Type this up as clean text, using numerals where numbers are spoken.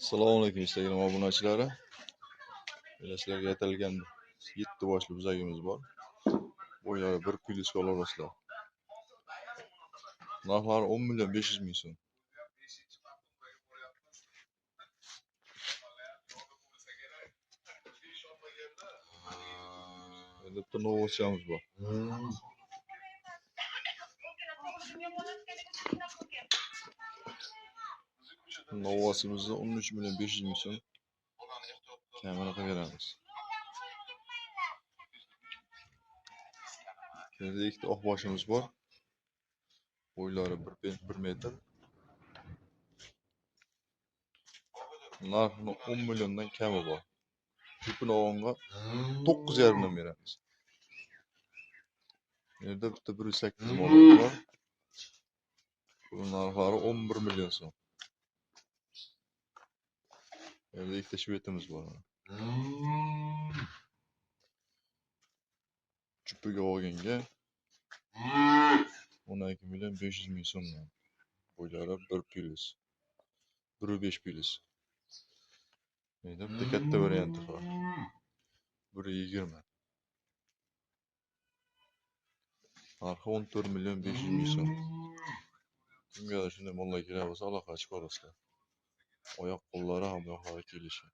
Assalomu alaykum Instagram obunachilari. Sizlarga aytilgan 7 boshli buzagimiz bor. Bo'ylari 1 plyusga olasizlar. Narxlari 10 million 500 ming so'm. Bitta novosiyamiz bor. Novosimizni 13 million 500 ming so'm kamera qilganamiz. Yana ikkita oq boshimiz bor. Bo'ylari 1 metr. Narxi 10 milliondan kami bor. Yupunog'onga 9,5 dan beramiz. Yerda bitta 108 model bor. Bunun narxlari 11 million so'm. Yerda ikkita shvetimiz bor. Chupiga olganga 12 million 500 ming so'mdan. Bo'ylari 1 plyus. 1,5 plyus. Bitta katta varianti bor. 1,20. Narxi 14 million 500 ming so'm. Kimga shunday mollar kerak bo'lsa, aloqa chiqib olasizlar. Oyoq qo'llari ham yoqlari kelishi.